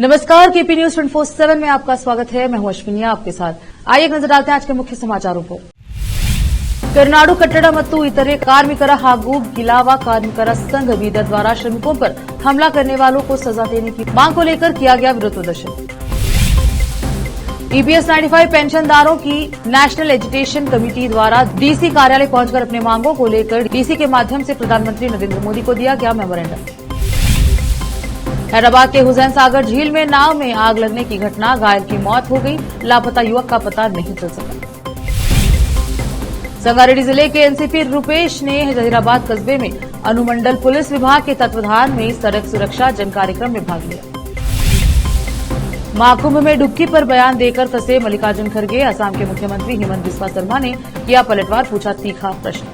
नमस्कार, KP news 24/7 में आपका स्वागत है। मैं हूं अश्विनी आपके साथ। आइए एक नजर डालते हैं आज के मुख्य समाचारों पर। कर्नाडु कट्टड़ मत्तु इतरे कार्मिकर ಹಾಗೂ ಗಿಲಾವ ಕಾರ್ಮಿಕರ संघ बीदर द्वारा श्रमिकों पर हमला करने वालों को सजा देने की मांग को लेकर किया गया विरोध प्रदर्शन। ईपीएस 95 पेंशनदारों की नेशनल एजुटेशन कमेटी द्वारा डीसी कार्यालय पहुंचकर अपने मांगों को लेकर डीसी के माध्यम से प्रधानमंत्री नरेंद्र मोदी को दिया गया मेमोरेंडम। हैदराबाद के हुसैन सागर झील में नाव में आग लगने की घटना, घायल की मौत हो गई, लापता युवक का पता नहीं चल सका। संगारेड्डी जिले के एनसीपी रूपेश ने जहीराबाद कस्बे में अनुमंडल पुलिस विभाग के तत्वाधान में सड़क सुरक्षा जन कार्यक्रम में भाग लिया। महाकुंभ में डुबकी पर बयान देकर फंसे मल्लिकार्जुन खड़गे, असम के मुख्यमंत्री हेमंत बिस्वा शर्मा ने किया पलटवार, पूछा तीखा प्रश्न।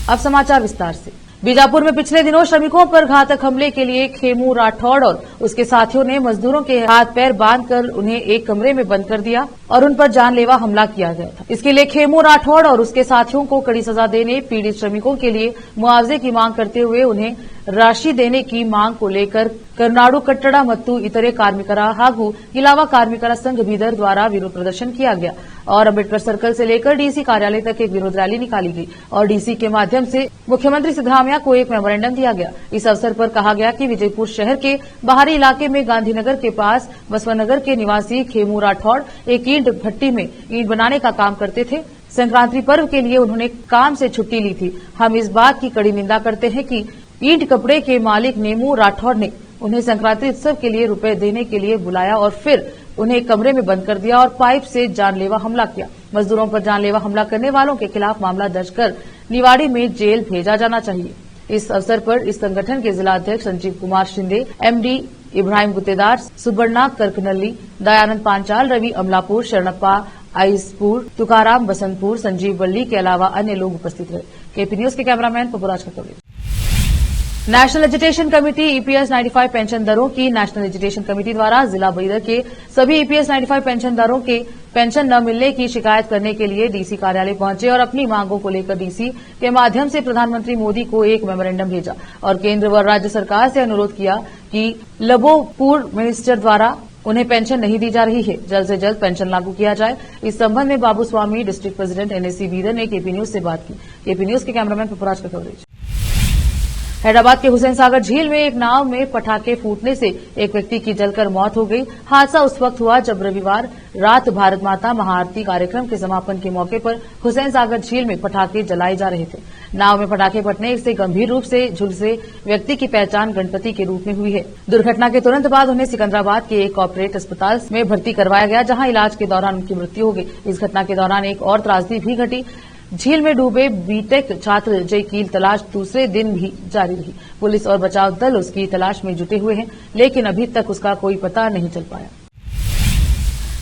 अब समाचार विस्तार से। बीजापुर में पिछले दिनों श्रमिकों पर घातक हमले के लिए खेमू राठौड़ और उसके साथियों ने मजदूरों के हाथ पैर बांधकर उन्हें एक कमरे में बंद कर दिया और उन पर जानलेवा हमला किया गया था। इसके लिए खेमू राठौड़ और उसके साथियों को कड़ी सजा देने, पीड़ित श्रमिकों के लिए मुआवजे की मांग करते हुए उन्हें राशि देने की मांग को लेकर कर्नाडु कट्टड़ मत्तु इतरे कार्मिकर ಹಾಗೂ गिलावा कार्मिकर संघ बीदर द्वारा विरोध प्रदर्शन किया गया और अम्बेडकर सर्कल से लेकर डीसी कार्यालय तक एक विरोध रैली निकाली गई और डीसी के माध्यम से मुख्यमंत्री सिद्धरामैया को एक मेमोरेंडम दिया गया। इस अवसर पर कहा गया कि विजयपुर शहर के बाहरी इलाके में गांधीनगर के पास बसवनगर के निवासी खेमू राठौड़ एक ईंट भट्टी में ईंट बनाने का काम करते थे। संक्रांति पर्व के लिए उन्होंने काम से छुट्टी ली थी। हम इस बात की कड़ी निंदा करते हैं कि ईंट कपड़े के मालिक नेमू राठौड़ ने उन्हें संक्रांति उत्सव के लिए रुपए देने के लिए बुलाया और फिर उन्हें एक कमरे में बंद कर दिया और पाइप से जानलेवा हमला किया। मजदूरों पर जानलेवा हमला करने वालों के खिलाफ मामला दर्ज कर निवाड़ी में जेल भेजा जाना चाहिए। इस अवसर पर इस संगठन के जिला अध्यक्ष संजीव कुमार शिंदे, एमडी इब्राहिम गुत्तेदार, सुबर्णा करकनल्ली, दयानंद पांचाल, रवि अमलापुर, शरणप्पा आइसपुर, तुकाराम बसंतपुर, संजीव वल्ली के अलावा अन्य लोग उपस्थित रहे। केपी न्यूज के कैमरामैन पपुराज का coverage. National agitation committee EPS 95 pension दरों की नेशनल एजुटेशन कमेटी द्वारा जिला बीदर के सभी ईपीएस 95 पेंशनदारों के पेंशन न मिलने की शिकायत करने के लिए डीसी कार्यालय पहुंचे और अपनी मांगों को लेकर डीसी के माध्यम से प्रधानमंत्री मोदी को एक मेमोरेंडम भेजा और केंद्र व राज्य सरकार से अनुरोध किया कि लबोपुर मिनिस्टर द्वारा उन्हें पेंशन नहीं दी जा रही है, जल्द से जल्द पेंशन लागू किया जाए। इस संबंध में बाबू स्वामी, डिस्ट्रिक्ट प्रेसिडेंट एनएससी बीदर ने केपी न्यूज से बात की। केपी न्यूज के कैमरामैन पपुराज का कवरेज। हैदराबाद के हुसैन सागर झील में एक नाव में पटाखे फूटने से एक व्यक्ति की जलकर मौत हो गई। हादसा उस वक्त हुआ जब रविवार रात भारत माता महाआरती कार्यक्रम के समापन के मौके पर हुसैन सागर झील में पटाखे जलाए जा रहे थे। नाव में पटाखे फटने से गंभीर रूप से झुलसे व्यक्ति की पहचान गणपति के रूप में हुई है। दुर्घटना के तुरंत बाद उन्हें सिकंदराबाद के एक कॉर्पोरेट अस्पताल में भर्ती करवाया गया, जहां इलाज के दौरान उनकी मृत्यु हो गई। इस घटना के दौरान एक और त्रासदी भी घटी। झील में डूबे बीटेक छात्र जय की तलाश दूसरे दिन भी जारी रही। पुलिस और बचाव दल उसकी तलाश में जुटे हुए हैं, लेकिन अभी तक उसका कोई पता नहीं चल पाया।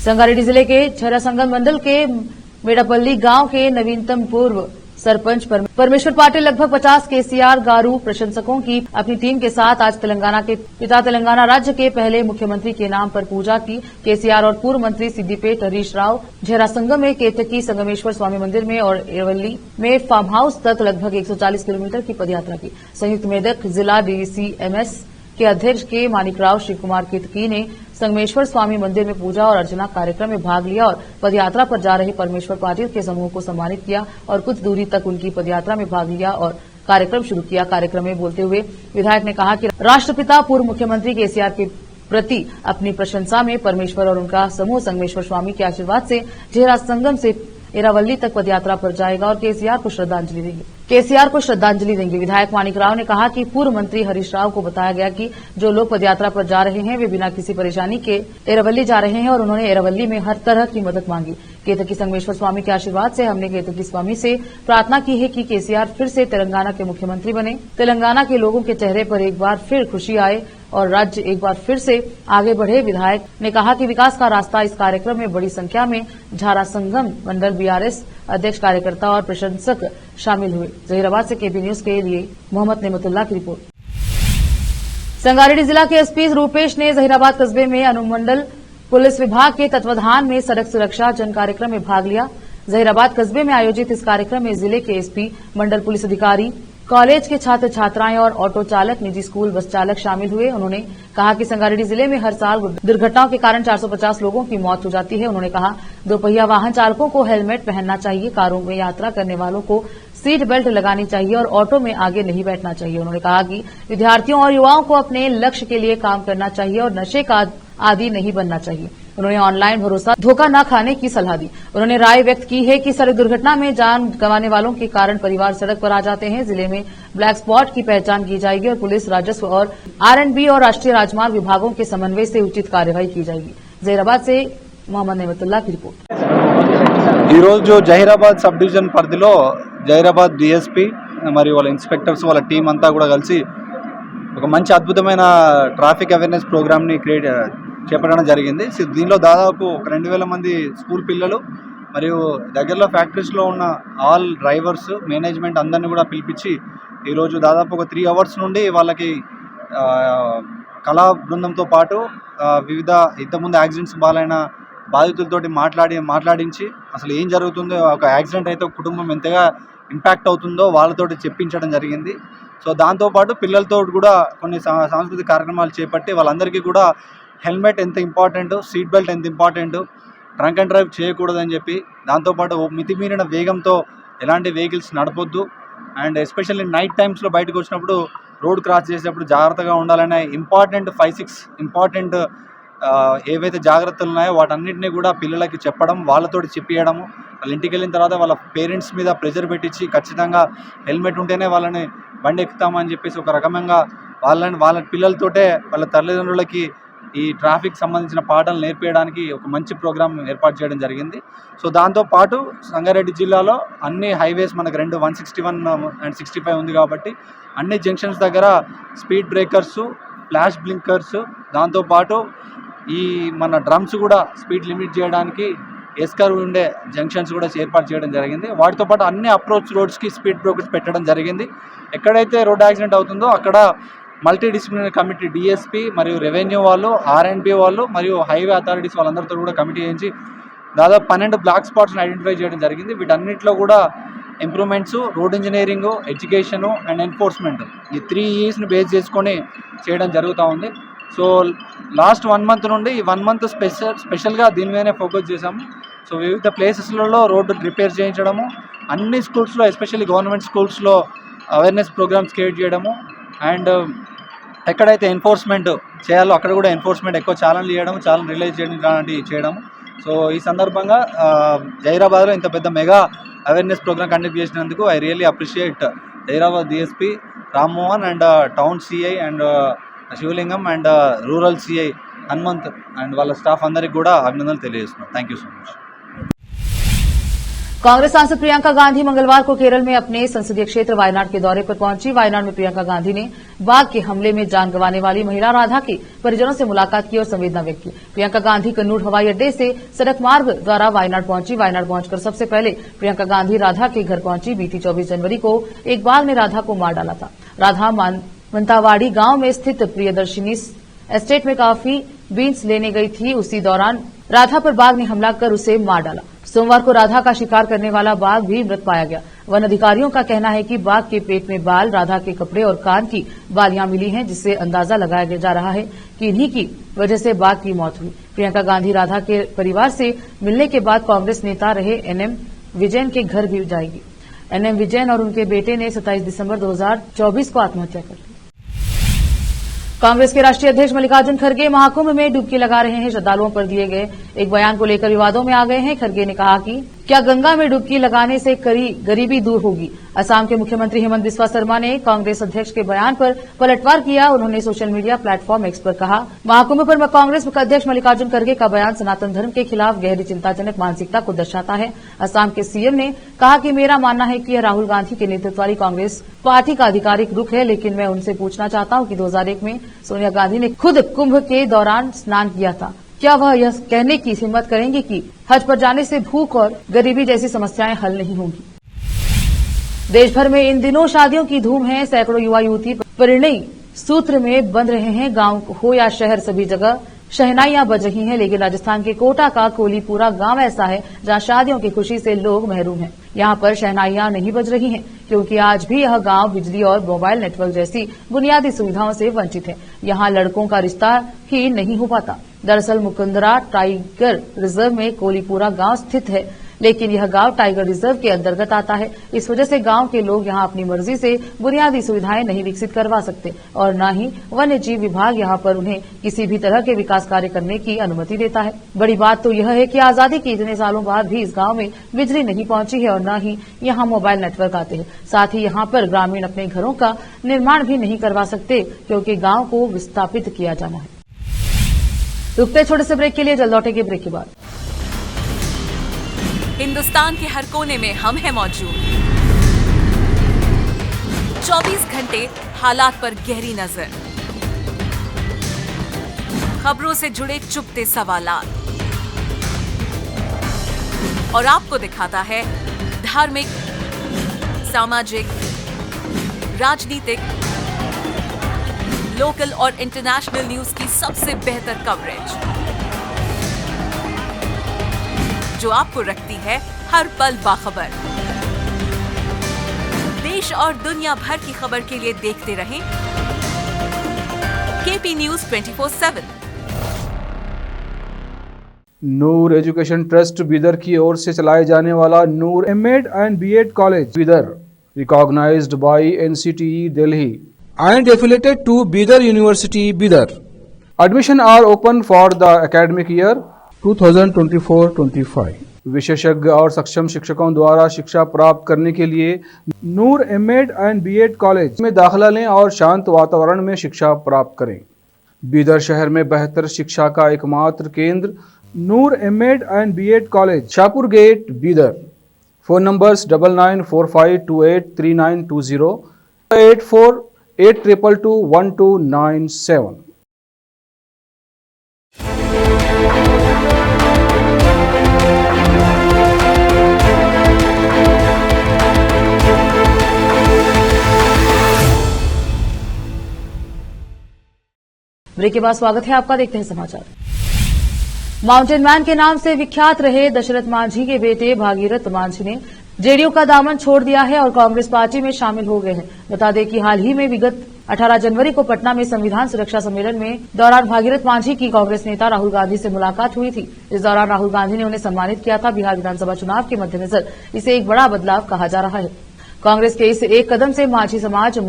संगारेड्डी जिले के छरासंगम मंडल के मेड़ापल्ली गांव के नवीनतम पूर्व सरपंच परमेश्वर पाटिल लगभग 50 केसीआर गारू प्रशंसकों की अपनी टीम के साथ आज तेलंगाना के पिता तेलंगाना राज्य के पहले मुख्यमंत्री के नाम पर पूजा की। केसीआर और पूर्व मंत्री सिद्दीपेट हरीश राव झेरासंगम में केतकी संगमेश्वर स्वामी मंदिर में और एरवल्ली में फार्म हाउस तक लगभग 140 किलोमीटर की पदयात्रा की। संयुक्त मेदक जिला डीसीएमएस के अध्यक्ष के मानिकराव शिव कुमार केतकी ने संगमेश्वर स्वामी मंदिर में पूजा और अर्चना कार्यक्रम में भाग लिया और पदयात्रा पर जा रहे परमेश्वर पाटिल के समूह को सम्मानित किया और कुछ दूरी तक उनकी पदयात्रा में भाग लिया और कार्यक्रम शुरू किया। कार्यक्रम में बोलते हुए विधायक ने कहा कि राष्ट्रपिता पूर्व मुख्यमंत्री केसीआर के प्रति अपनी प्रशंसा में परमेश्वर और उनका समूह संगमेश्वर स्वामी के आशीर्वाद से झेरा संगम से एरावल्ली तक पदयात्रा पर जाएगा और केसीआर को श्रद्धांजलि देंगे। विधायक मानिकराव ने कहा कि पूर्व मंत्री हरीश राव को बताया गया कि जो लोग पदयात्रा पर जा रहे हैं वे बिना किसी परेशानी के एरावल्ली जा रहे हैं और उन्होंने एरावल्ली में हर तरह की मदद मांगी। केतकी संगमेश्वर स्वामी के आशीर्वाद से हमने केतकी स्वामी से प्रार्थना की है कि केसीआर फिर से तेलंगाना के मुख्यमंत्री बने, तेलंगाना के लोगों के चेहरे पर एक बार फिर खुशी आए और राज्य एक बार फिर से आगे बढ़े। विधायक ने कहा कि विकास का रास्ता इस कार्यक्रम में बड़ी संख्या में झारासंगम मंडल बीआरएस अध्यक्ष, कार्यकर्ता और प्रशंसक शामिल हुए। जहीराबाद से केपी न्यूज के लिए मोहम्मद नेमतुल्लाह की रिपोर्ट। संगारेड्डी जिला के एसपी रूपेश ने जहीराबाद कस्बे में अनुमंडल पुलिस विभाग के तत्वाधान में सड़क सुरक्षा जन कार्यक्रम में भाग लिया। जहीराबाद कस्बे में आयोजित इस कार्यक्रम में जिले के एसपी, मंडल पुलिस अधिकारी, कॉलेज के छात्र छात्राएं और ऑटो चालक, निजी स्कूल बस चालक शामिल हुए। उन्होंने कहा कि संगारेड्डी जिले में हर साल दुर्घटनाओं के कारण 450 लोगों की मौत हो जाती है। उन्होंने कहा दोपहिया वाहन चालकों को हेलमेट पहनना चाहिए, कारों में यात्रा करने वालों को सीट बेल्ट लगानी चाहिए और ऑटो में आगे नहीं बैठना चाहिए। उन्होंने कहा कि विद्यार्थियों और युवाओं को अपने लक्ष्य के लिए काम करना चाहिए और नशे का आदी नहीं बनना चाहिए। उन्होंने ऑनलाइन भरोसा धोखा न खाने की सलाह दी। उन्होंने राय व्यक्त की है कि सड़क दुर्घटना में जान गंवाने वालों के कारण परिवार सड़क पर आ जाते हैं। जिले में ब्लैक स्पॉट की पहचान की जाएगी और पुलिस, राजस्व और R&B और राष्ट्रीय राजमार्ग विभागों के समन्वय से उचित कार्यवाही की जाएगी। जहीराबाद से मोहम्मद नेमतुल्ला की रिपोर्ट। जहीराबाद सब डिविजन పరిధిలో జహీరాబాద్ DSP మరియు వాళ్ళ ఇన్స్పెక్టర్స్ వాళ్ళ టీం అంతా కూడా కలిసి ఒక మంచి అద్భుతమైన ట్రాఫిక్ అవేర్నెస్ ప్రోగ్రామ్ ని చేపట్టడం జరిగింది. దీనిలో దాదాపు 2000 మంది స్కూల్ పిల్లలు మరియు దగ్గరలో ఫ్యాక్టరీస్ లో ఉన్న ఆల్ డ్రైవర్స్, మేనేజ్మెంట్ అందరిని కూడా పిలిపించి ఈ రోజు దాదాపు ఒక 3 అవర్స్ నుండి వాళ్ళకి కళా బృందంతో పాటు వివిధ ఇంతకుముందు యాక్సిడెంట్స్ బాలైన బాధితులతోటి మాట్లాడించి అసలు ఏం జరుగుతుందో, ఒక యాక్సిడెంట్ అయితే ఒక కుటుంబం ఎంతగా ఇంపాక్ట్ అవుతుందో వాళ్ళతోటి చెప్పించడం జరిగింది. సో దాంతోపాటు పిల్లలతో కూడా కొన్ని సాంస్కృతిక కార్యక్రమాలు చేపట్టి వాళ్ళందరికీ కూడా హెల్మెట్ ఎంత ఇంపార్టెంట్, సీట్ బెల్ట్ ఎంత ఇంపార్టెంట్, డ్రంక్ అండ్ డ్రైవ్ చేయకూడదని చెప్పి, దాంతోపాటు మితిమీరిన వేగంతో ఎలాంటి వెహికల్స్ నడపొద్దు అండ్ ఎస్పెషల్లీ నైట్ టైమ్స్లో బయటకు వచ్చినప్పుడు రోడ్ క్రాస్ చేసేటప్పుడు జాగ్రత్తగా ఉండాలనే 5-6 ఇంపార్టెంట్ ఏవైతే జాగ్రత్తలు ఉన్నాయో వాటన్నిటిని కూడా పిల్లలకి చెప్పడం, వాళ్ళతోటి చెప్పియడము, వాళ్ళ ఇంటికి వెళ్ళిన తర్వాత వాళ్ళ పేరెంట్స్ మీద ప్రెషర్ పెట్టించి ఖచ్చితంగా హెల్మెట్ ఉంటేనే వాళ్ళని బండి ఎక్కుతామని చెప్పేసి ఒక రకంగా వాళ్ళ పిల్లలతోటే వాళ్ళ తల్లిదండ్రులకి ఈ ట్రాఫిక్ సంబంధించిన పాఠాలు నేర్పించడానికి ఒక మంచి ప్రోగ్రామ్ ఏర్పాటు చేయడం జరిగింది. సో దాంతోపాటు సంగారెడ్డి జిల్లాలో అన్ని హైవేస్ మనకు 161 అండ్ 65 ఉంది కాబట్టి అన్ని జంక్షన్స్ దగ్గర స్పీడ్ బ్రేకర్సు, ఫ్లాష్ బ్లింకర్స్, దాంతోపాటు ఈ మన డ్రమ్స్ కూడా స్పీడ్ లిమిట్ చేయడానికి ఎస్కర్ ఉండే జంక్షన్స్ కూడా ఏర్పాటు చేయడం జరిగింది. వాటితో పాటు అన్ని అప్రోచ్ రోడ్స్కి స్పీడ్ బ్రేకర్స్ పెట్టడం జరిగింది. ఎక్కడైతే రోడ్ యాక్సిడెంట్ అవుతుందో అక్కడ మల్టీ డిసిప్లినరీ కమిటీ DSP మరియు రెవెన్యూ వాళ్ళు, R&B వాళ్ళు మరియు హైవే అథారిటీస్ వాళ్ళందరితో కూడా కమిటీ చేయించి దాదాపు 12 బ్లాక్ స్పాట్స్ని ఐడెంటిఫై చేయడం జరిగింది. వీటన్నిటిలో కూడా improvements, road engineering, education and enforcement, ఈ 3 E's బేస్ చేసుకొని చేయడం జరుగుతూ ఉంది. సో లాస్ట్ 1 మంత్ నుండి ఈ 1 మంత్ స్పెషల్గా దీని మీదనే ఫోకస్ చేశాము. సో వివిధ ప్లేసెస్లలో రోడ్డు రిపేర్ చేయించడము, అన్ని స్కూల్స్లో ఎస్పెషల్లీ గవర్నమెంట్ స్కూల్స్లో అవేర్నెస్ ప్రోగ్రామ్స్ క్రియేట్ చేయడము అండ్ ఎక్కడైతే ఎన్ఫోర్స్మెంట్ చేయాలో అక్కడ కూడా ఎన్ఫోర్స్మెంట్ ఎక్కువ ఛాలెంజ్ చేయడం, ఛాలెంజ్ రిలైజ్ చేయడం లాంటివి చేయడము. సో ఈ సందర్భంగా జహీరాబాద్లో ఇంత పెద్ద మెగా అవేర్నెస్ ప్రోగ్రామ్ కండక్ట్ చేసినందుకు I really appreciate Zaheerabad DSP Rammohan and town CI and Shivalingam and rural CI Hanumanth and వాళ్ళ స్టాఫ్ అందరికి కూడా అభినందనలు తెలియజేస్తున్నాను. Thank you so much. Congress सांसद प्रियंका गांधी मंगलवार को केरल में अपने संसदीय क्षेत्र वायनाड के दौरे पर पहुंची। वायनाड में प्रियंका गांधी ने बाघ के हमले में जान गंवाने वाली महिला राधा के परिजनों से मुलाकात की और संवेदना व्यक्त की। प्रियंका गांधी कन्नूर हवाई अड्डे से सड़क मार्ग द्वारा वायनाड पहुंची। वायनाड पहुंचकर सबसे पहले प्रियंका गांधी राधा के घर पहुंची। बीती 24 जनवरी को एक बाघ ने राधा को मार डाला था। राधा मंतावाड़ी गांव में स्थित प्रियदर्शिनी एस्टेट में काफी बीन्स लेने गई थी। उसी दौरान राधा पर बाघ ने हमला कर उसे मार डाला। सोमवार को राधा का शिकार करने वाला बाघ भी मृत पाया गया। वन अधिकारियों का कहना है कि बाघ के पेट में बाल, राधा के कपड़े और कान की बालियां मिली हैं, जिससे अंदाजा लगाया जा रहा है कि इन्हीं की वजह से बाघ की मौत हुई। प्रियंका गांधी राधा के परिवार से मिलने के बाद कांग्रेस नेता रहे NM विजयन के घर भी जाएगी। NM विजयन और उनके बेटे ने 27 दिसंबर 2024 को आत्महत्या कर ली। कांग्रेस के राष्ट्रीय अध्यक्ष मल्लिकार्जुन खड़गे महाकुंभ में डुबकी लगा रहे हैं। श्रद्धालुओं पर दिए गए एक बयान को लेकर विवादों में आ गए हैं। खड़गे ने कहा कि क्या गंगा में डुबकी लगाने से गरीबी दूर होगी। असम के मुख्यमंत्री हेमंत बिस्वा शर्मा ने कांग्रेस अध्यक्ष के बयान पर पलटवार किया। उन्होंने सोशल मीडिया प्लेटफॉर्म X पर कहा, महाकुंभ पर कांग्रेस अध्यक्ष मल्लिकार्जुन खड़गे का बयान सनातन धर्म के खिलाफ गहरी चिंताजनक मानसिकता को दर्शाता है। असम के CM ने कहा कि मेरा मानना है कि यह राहुल गांधी के नेतृत्व वाली कांग्रेस पार्टी का आधिकारिक रुख है, लेकिन मैं उनसे पूछना चाहता हूं कि 2001 में सोनिया गांधी ने खुद कुंभ के दौरान स्नान किया था। क्या वह यह कहने की हिम्मत करेंगे कि हज पर जाने से भूख और गरीबी जैसी समस्याएं हल नहीं होंगी। देश भर में इन दिनों शादियों की धूम है। सैकड़ों युवा युवती परिणय सूत्र में बंध रहे हैं। गांव हो या शहर, सभी जगह शहनाइयां बज रही हैं, लेकिन राजस्थान के कोटा का कोलीपुरा गांव ऐसा है जहां शादियों की खुशी से लोग महरूम हैं। यहां पर शहनाइयां नहीं बज रही हैं क्योंकि आज भी यह गांव बिजली और मोबाइल नेटवर्क जैसी बुनियादी सुविधाओं से वंचित है। यहां लड़कों का रिश्ता ही नहीं हो पाता। दरअसल मुकुंदरा टाइगर रिजर्व में कोलीपुरा गांव स्थित है, लेकिन यह गांव टाइगर रिजर्व के अंतर्गत आता है। इस वजह से गांव के लोग यहां अपनी मर्जी से बुनियादी सुविधाएं नहीं विकसित करवा सकते और न ही वन्य जीव विभाग यहां पर उन्हें किसी भी तरह के विकास कार्य करने की अनुमति देता है। बड़ी बात तो यह है कि आजादी के इतने सालों बाद भी इस गांव में बिजली नहीं पहुंची है और न ही यहां मोबाइल नेटवर्क आते हैं। साथ ही यहां पर ग्रामीण अपने घरों का निर्माण भी नहीं करवा सकते क्योंकि गांव को विस्थापित किया जाना है। रुकते छोटे से ब्रेक के लिए, जल्द लौटेंगे ब्रेक के बाद। हिंदुस्तान के हर कोने में हम हैं मौजूद। 24 घंटे हालात पर गहरी नजर, खबरों से जुड़े चुपते सवालात और आपको दिखाता है धार्मिक, सामाजिक, राजनीतिक, लोकल और इंटरनेशनल न्यूज की सबसे बेहतर कवरेज जो आपको रखती है हर पल बाखबर। देश और दुनिया भर की खबर के लिए देखते रहें KP news 24/7। Noor education trust Bidar की ओर से चलाए जाने वाला Noor M Ed and B Ed college Bidar, recognised by NCTE Delhi and affiliated to Bidar University Bidar. Admission are open for the academic year 2024-25. विशेषज्ञ और सक्षम शिक्षकों द्वारा शिक्षा प्राप्त करने के लिए नूर एमएड एंड बीएड कॉलेज में दाखिला लें और शांत वातावरण में शिक्षा प्राप्त करें। बीदर शहर में बेहतर शिक्षा का एकमात्र केंद्र Noor M Ed and B Ed college, Shahpur gate, Bidar. Phone numbers 9945283920, 8482221297। Break के बाद स्वागत है आपका। देखते हैं समाचार। माउंटेन मैन के नाम से विख्यात रहे दशरथ मांझी के बेटे भागीरथ मांझी ने जेडीयू का दामन छोड़ दिया है और कांग्रेस पार्टी में शामिल हो गए हैं। बता दें कि हाल ही में विगत 18 जनवरी को पटना में संविधान सुरक्षा सम्मेलन में दौरान भागीरथ मांझी की कांग्रेस नेता राहुल गांधी से मुलाकात हुई थी। इस दौरान राहुल गांधी ने उन्हें सम्मानित किया था। बिहार विधानसभा चुनाव के मद्देनजर इसे एक बड़ा बदलाव कहा जा रहा है। कांग्रेस के इस एक कदम से मांझी समाज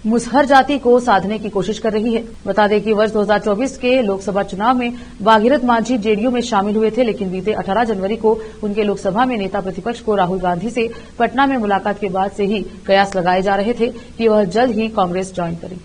मुसहर जाति को साधने की कोशिश कर रही है। बता दें कि वर्ष 2024 के लोकसभा चुनाव में भागीरथ मांझी जेडीयू में शामिल हुए थे, लेकिन बीते 18 जनवरी को उनके लोकसभा में नेता प्रतिपक्ष को राहुल गांधी से पटना में मुलाकात के बाद से ही कयास लगाए जा रहे थे कि वह जल्द ही कांग्रेस ज्वाइन करें।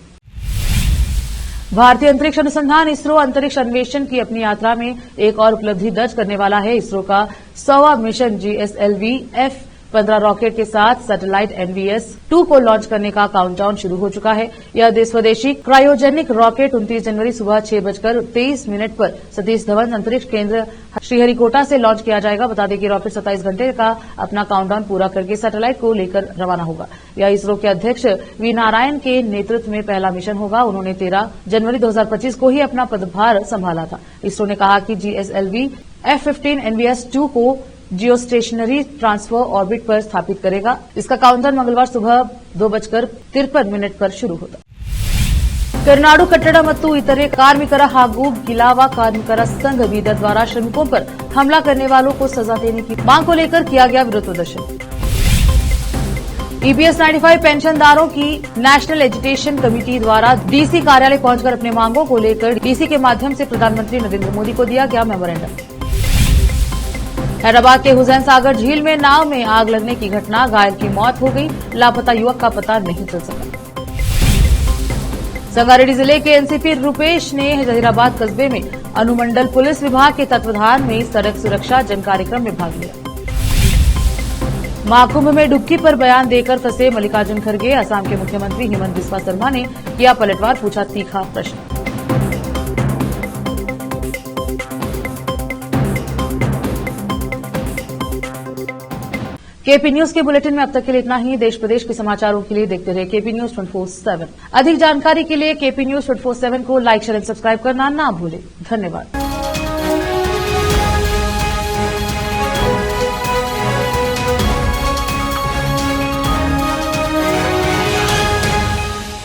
भारतीय अंतरिक्ष अनुसंधान इसरो अंतरिक्ष अन्वेषण की अपनी यात्रा में एक और उपलब्धि दर्ज करने वाला है। इसरो का 100वां मिशन GSLV F-15 रॉकेट के साथ सैटेलाइट NVS-2 को लॉन्च करने का काउंटडाउन शुरू हो चुका है। यह स्वदेशी क्रायोजेनिक रॉकेट 29 जनवरी सुबह 6:23 पर सतीश धवन अंतरिक्ष केंद्र श्रीहरिकोटा से लॉन्च किया जाएगा। बता दें कि रॉकेट 27 घंटे का अपना काउंटडाउन पूरा करके सैटेलाइट को लेकर रवाना होगा। यह इसरो के अध्यक्ष वी नारायण के नेतृत्व में पहला मिशन होगा। उन्होंने 13 जनवरी 2025 को ही अपना पदभार संभाला था। इसरो ने कहा कि GSLV F-15 NVS-2 को जियोस्टेशनरी ट्रांसफर ऑर्बिट पर स्थापित करेगा। इसका काउंटडाउन मंगलवार सुबह 2:53 पर शुरू होता। कर्नाडु कट्टड़ ಮತ್ತು इतरे कार्मिकर ಹಾಗೂ गिलावा कार्मिकर संघ बीदर द्वारा श्रमिकों पर हमला करने वालों को सजा देने की मांग को लेकर किया गया विरोध प्रदर्शन। EPS 95 पेंशनदारों की नेशनल एजुकेशन कमेटी द्वारा डीसी कार्यालय पहुंचकर अपने मांगों को लेकर डीसी के माध्यम से प्रधानमंत्री नरेंद्र मोदी को दिया गया मेमोरेंडम। हैदराबाद के हुसैन सागर झील में नाव में आग लगने की घटना, घायल की मौत हो गई, लापता युवक का पता नहीं चल सका। संगारेड्डी जिले के एनसीपी रूपेश ने जहीराबाद कस्बे में अनुमंडल पुलिस विभाग के तत्वाधान में सड़क सुरक्षा जन कार्यक्रम में भाग लिया। महाकुंभ में डुबकी पर बयान देकर फंसे मल्लिकार्जुन खड़गे, असम के मुख्यमंत्री हेमंत बिस्वा शर्मा ने किया पलटवार, पूछा तीखा प्रश्न। केपी न्यूज के बुलेटिन में अब तक के लिए इतना ही। देश प्रदेश के समाचारों के लिए देखते रहे केपी न्यूज 24/7। अधिक जानकारी के लिए केपी न्यूज 24/7 को लाइक शेयर एंड सब्सक्राइब करना ना भूलें। धन्यवाद।